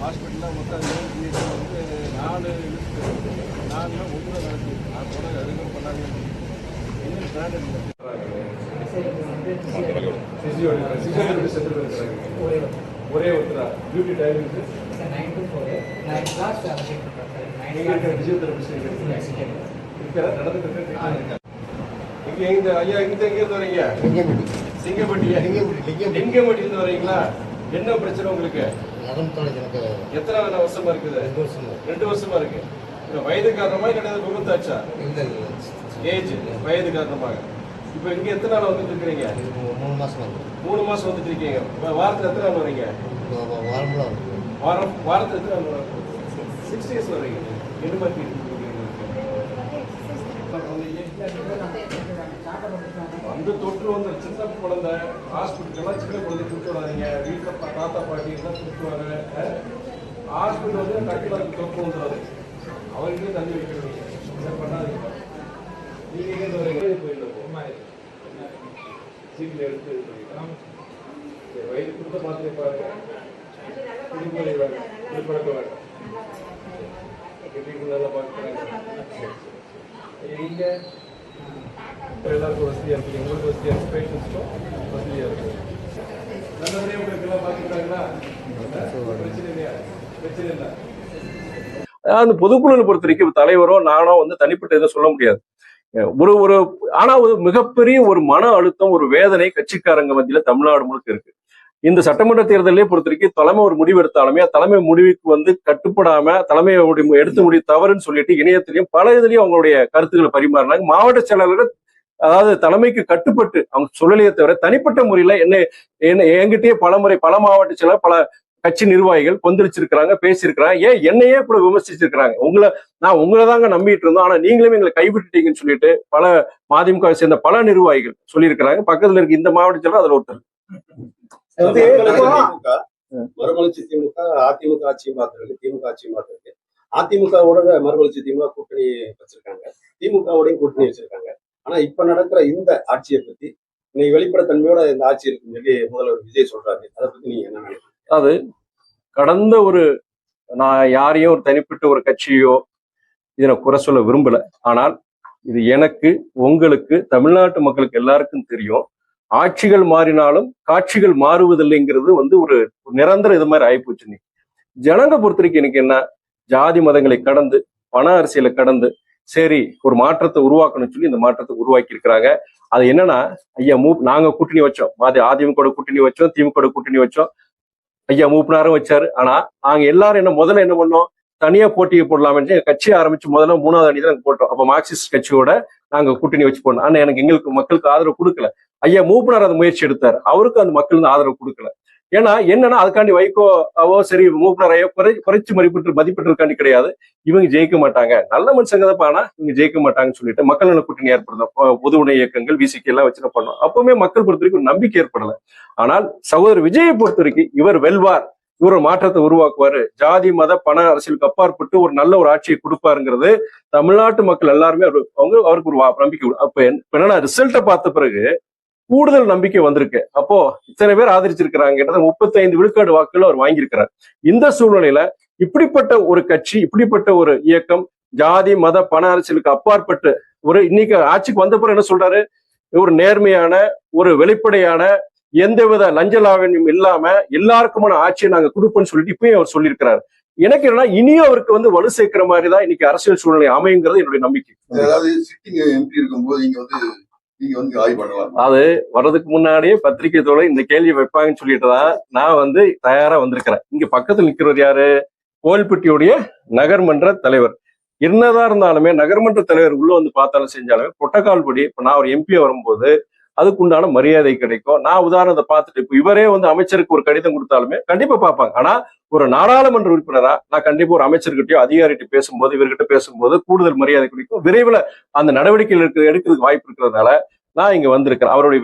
ஹாஸ்பிட்டலில் மொத்தம் வந்து 4 4ல் 1 நடக்குது. நான் கூட எதுவும் பண்ணாங்க. இன்னும் ஸ்டாண்டர்ட் ஒரே ஒருத்தரா டியூட்டி டைமிங் 9 to 4 9 கிளாஸ் இங்க ஐயா இங்க இருந்து வரீங்க? சிங்கப்பட்டியா? லிங்கம்பட்டியிலிருந்து வரீங்களா? என்ன பிரச்சனை உங்களுக்கு? எத்தனை வருஷமா இருக்குது? 2 வருஷமா இருக்கு. வயது காரணமா கிடையாது விபத்தாச்சா? ஏஜ் வயது காரணமாக. இப்ப இங்க எத்தனை நாள் வந்துட்டு இருக்கீங்க? 3 மாசம் வந்துட்டு இருக்கீங்க. வாரத்துல எத்தனை நாள் வரீங்க? வாரத்துல எத்தனை நாள்? 6 days வரீங்க. என்ன மாதிரி அந்த தொற்று வந்து சின்ன குழந்தை ஹாஸ்பிட்டல் சின்ன குழந்தை கொடுத்து விடாதீங்க. வீட்டில் தாத்தா பாட்டி தான் கொடுத்துருவாங்க. ஹாஸ்பிட்டல் வந்து டக்குனு தொற்று வந்துடாது. அவருக்கே தண்ணி வைக்கிறீங்க. என்ன பண்ணாதீங்க. நீங்க போயிடலாம். சீட்டில் எடுத்து வயது கொடுத்த மாத்திரை பாருங்க. குடிப்பொழி வேணும், குடிப்பழக்கம் வேணும். நல்லா பார்க்குறாங்க. இங்க எல்லாருக்கும் வசதியாக இருக்குது. உங்களுக்கு வசதியாக இருக்குது, பேஷண்ட்ஸ்க்கும் வசதியாக இருக்குது. நல்லபடியாக உங்களுக்கு எல்லாம் பார்த்துக்கிறாங்களா? பிரச்சனை இல்லையா? பிரச்சனை இல்லை. அந்த பொதுக்குழு பொறுத்த வரைக்கும் தலைவரோ நானோ வந்து தனிப்பட்ட எதுவும் சொல்ல முடியாது. ஆனா ஒரு மிகப்பெரிய ஒரு மன அழுத்தம், ஒரு வேதனை கட்சிக்காரங்க மத்தியில தமிழ்நாடு முழுக்க இருக்கு. இந்த சட்டமன்ற தேர்தலே பொறுத்த வரைக்கும் தலைமை ஒரு முடிவு எடுத்தாலுமே தலைமை முடிவுக்கு வந்து கட்டுப்படாம தலைமையோட எடுத்த முடிவு தவறுன்னு சொல்லிட்டு இணையத்திலையும் பல இதுலயும் அவங்களுடைய கருத்துக்களை பரிமாறினாங்க. மாவட்ட செயலாளர்கள் அதாவது தலைமைக்கு கட்டுப்பட்டு அவங்க சொல்லலையே தவிர தனிப்பட்ட முறையில என்ன என்கிட்டயே பல மாவட்ட செயலாளர் பல கட்சி நிர்வாகிகள் கொந்தளிச்சிருக்கிறாங்க, பேசியிருக்கிறாங்க. ஏன் என்னையே கூட விமர்சிச்சிருக்கிறாங்க. நான் உங்களை தாங்க நம்பிட்டு இருந்தோம், ஆனா நீங்களுமே எங்களை கைவிட்டுட்டீங்கன்னு சொல்லிட்டு பல மதிமுக சேர்ந்த பல நிர்வாகிகள் சொல்லியிருக்கிறாங்க. பக்கத்துல இருக்க இந்த மாவட்ட செயலாளர் அதுல ஒருத்தர். மறுமலர்ச்சி திமுக அதிமுக ஆட்சியும் பார்த்திருக்கு, திமுக ஆட்சியும் பார்த்திருக்கு. அதிமுகவோட மறுமலர்ச்சி திமுக கூட்டணி வச்சிருக்காங்க, திமுகவோடையும் கூட்டணி வச்சிருக்காங்க. ஆனா இப்ப நடக்கிற இந்த ஆட்சியை பத்தி இன்னைக்கு வெளிப்படைத்தன்மையோட இந்த ஆட்சி இருக்குன்னு சொல்லி முதல்வர் விஜய் சொல்றாரு. அதை பத்தி நீங்க என்ன நினைக்கிறீங்க? அது கடந்த நான் யாரையும் ஒரு தனிப்பட்ட ஒரு கட்சியோ இதை நான் குறை சொல்ல விரும்பல. ஆனால் இது எனக்கு, உங்களுக்கு, தமிழ்நாட்டு மக்களுக்கு எல்லாருக்கும் தெரியும். ஆட்சிகள் மாறினாலும் காட்சிகள் மாறுவதில்லைங்கிறது வந்து ஒரு நிரந்தர இது மாதிரி ஆயிப்போச்சு. ஜனங்க பொறுத்த வரைக்கும் எனக்கு என்ன, ஜாதி மதங்களை கடந்து பண அரசியலை கடந்து சரி ஒரு மாற்றத்தை உருவாக்கணும்னு சொல்லி இந்த மாற்றத்தை உருவாக்கி இருக்கிறாங்க. அது என்னன்னா, ஐயா நாங்க கூட்டணி வச்சோம், அதிமுக கூட்டணி வச்சோம், திமுக கூட்டணி வச்சோம், ஐயா மூப்பினாரும் வச்சாரு. ஆனா நாங்க எல்லாரும் முதல்ல என்ன பண்ணோம், தனியா போட்டியை போடலாம்னு கட்சி ஆரம்பிச்சு முதல்ல 3வது அணி தான் நாங்க போட்டோம். அப்ப மார்க்சிஸ்ட் கட்சியோட நாங்க கூட்டணி வச்சு போனோம். ஆனா எங்களுக்கு மக்களுக்கு ஆதரவு கொடுக்கல. ஐயா மூப்பினார் அந்த முயற்சி எடுத்தாரு, அவருக்கு அந்த மக்கள் ஆதரவு கொடுக்கல. ஏன்னா என்னன்னா அதுக்காண்டி வைகோவோ சரி மூப்பினாரையோ குறைச்சு மதிப்பிட்டு இருக்காண்டி கிடையாது. இவங்க ஜெயிக்க மாட்டாங்க, நல்ல மனுஷங்க தான், ஆனா இவங்க ஜெயிக்க மாட்டாங்கன்னு சொல்லிட்டு மக்கள் நல கூட்டணி ஏற்படுத்தோம். பொது உணவு இயக்கங்கள் விசிக்கு எல்லாம் வச்சு பண்ணோம். அப்பவுமே மக்கள் பொறுத்த வரைக்கும் நம்பிக்கை ஏற்படல. ஆனால் சகோதரர் விஜயை பொறுத்த வரைக்கும் இவர் வெல்வார், இவர் ஒரு மாற்றத்தை உருவாக்குவாரு, ஜாதி மத பண அரசியலுக்கு அப்பாற்பட்டு ஒரு நல்ல ஒரு ஆட்சியை கொடுப்பாருங்கிறது தமிழ்நாட்டு மக்கள் எல்லாருமே அவருக்கு ஒரு நம்பிக்கை. அப்ப என்னன்னா ரிசல்ட்டை பார்த்த பிறகு கூடுதல் நம்பிக்கை வந்திருக்கு. அப்போ இத்தனை பேர் ஆதரிச்சிருக்கிறாங்க, 35 விழுக்காடு வாக்குகள் அவர் வாங்கியிருக்கிறார். இந்த சூழ்நிலையில இப்படிப்பட்ட ஒரு கட்சி, இப்படிப்பட்ட ஒரு இயக்கம் ஜாதி மத பண அரசியலுக்கு அப்பாற்பட்டு இன்னைக்கு ஆட்சிக்கு வந்த பிறகு என்ன சொல்றாரு, ஒரு நேர்மையான ஒரு வெளிப்படையான எந்தவித லஞ்ச லாவண்யம் இல்லாம எல்லாருக்குமான ஆட்சியை நாங்க கொடுப்போம்னு சொல்லிட்டு இப்பயும் அவர் சொல்லியிருக்கிறாரு. எனக்கு என்னன்னா இனியும் அவருக்கு வலு சேர்க்கிற மாதிரிதான் இன்னைக்கு அரசியல் சூழ்நிலை அமையுங்கிறது என்னுடைய நம்பிக்கை. அது வர்றதுக்கு முன்னாடியே பத்திரிகை தோழர் இந்த கேள்வி வைப்பாங்கன்னு சொல்லிட்டுதான் நான் தயாரா வந்திருக்கிறேன். இங்க பக்கத்துல நிக்கிறவர் யாரு, கோவில்பட்டியுடைய நகர்மன்ற தலைவர். என்னதான் இருந்தாலுமே நகர்மன்ற தலைவர் உள்ள பார்த்தாலும் செஞ்சாலுமே புரோட்டோகால் படி இப்ப நான் ஒரு எம்பியா வரும்போது அதுக்குண்டான மரியாதை கிடைக்கும். நான் உதாரணத்தை பார்த்துட்டு இப்ப இவரே அமைச்சருக்கு ஒரு கடிதம் கொடுத்தாலுமே கண்டிப்பா பார்ப்பாங்க. ஆனா ஒரு நாடாளுமன்ற உறுப்பினரா நான் கண்டிப்பா ஒரு அமைச்சர்கிட்டயோ அதிகாரிகிட்ட பேசும்போது இவர்கிட்ட பேசும்போது கூடுதல் மரியாதை கிடைக்கும். விரைவில் அந்த நடவடிக்கைகள் எடுக்கிறதுக்கு வாய்ப்பு இருக்கிறதுனால நான் இங்க வந்திருக்கிறேன். அவருடைய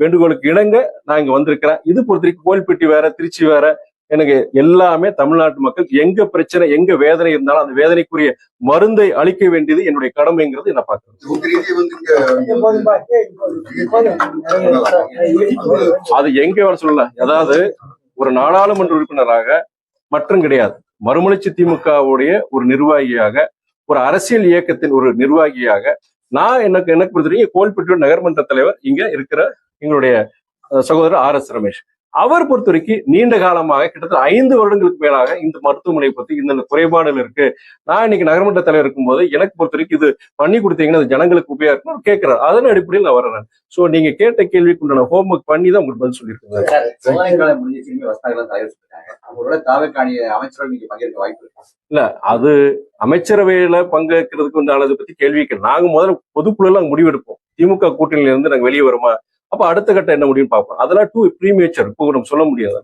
வேண்டுகோளுக்கு இணங்க நான் இங்க வந்திருக்கிறேன். இது பொறுத்த வரைக்கும் கோவில்பட்டி வேற, திருச்சி வேற, எனக்கு எல்லாமே தமிழ்நாட்டு மக்கள் எங்க பிரச்சனை எங்க வேதனை இருந்தாலும் அந்த வேதனைக்குரிய மருந்தை அளிக்க வேண்டியது என்னுடைய கடமைங்கிறது என்ன பார்க்கிறேன். அது எங்க வர சொல்லல, அதாவது ஒரு நாடாளுமன்ற உறுப்பினராக மற்றும் கிடையாது, மறுமலர்ச்சி திமுகவுடைய ஒரு நிர்வாகியாக, ஒரு அரசியல் இயக்கத்தின் ஒரு நிர்வாகியாக நான் எனக்கு பொறுத்தவரைக்கும் கோல்பட்டியூர் நகர்மன்ற தலைவர் இங்க இருக்கிற எங்களுடைய சகோதரர் RS ரமேஷ், அவர் பொறுத்த வரைக்கும் நீண்ட காலமாக கிட்டத்தட்ட 5 வருடங்களுக்கு மேலாக இந்த மருத்துவமனை பத்தி இந்த குறைபாடுகள் இருக்கு, நான் இன்னைக்கு நகர்மன்ற தலைவர் இருக்கும்போது எனக்கு பொறுத்த வரைக்கும் இது பண்ணி கொடுத்தீங்கன்னா அது ஜனங்களுக்கு உபயோகம் கேட்கிறார். அதன் அடிப்படையில் நான் வரேன். சோ நீங்க கேட்ட கேள்விக்கு உண்டான ஹோம்ஒர்க் பண்ணி தான் உங்களுக்கு பதில் சொல்லியிருக்கேன். சார், சோதனை காலம் முடிஞ்சு திரும்பி வசதாக்கெல்லாம் தலைவர் சொல்லிட்டாங்க. அவங்களோட தாவக்காணி அமைச்சர்கள் நீங்க பங்கேற்க வாய்ப்பு இருக்கா? இல்ல, அது அமைச்சரவையில பங்கேற்கிறதுக்கு உண்டானதை பத்தி கேள்விக்கு நாங்க முதல்ல பொதுக்குழுல நாங்க முடிவெடுப்போம். திமுக கூட்டணியில இருந்து நாங்க வெளியே வருமா, அப்ப அடுத்த கட்டம் என்ன முடியும்னு பார்ப்போம். அதெல்லாம் டூ ப்ரீமேச்சர், இப்போ நம்ம சொல்ல முடியாது.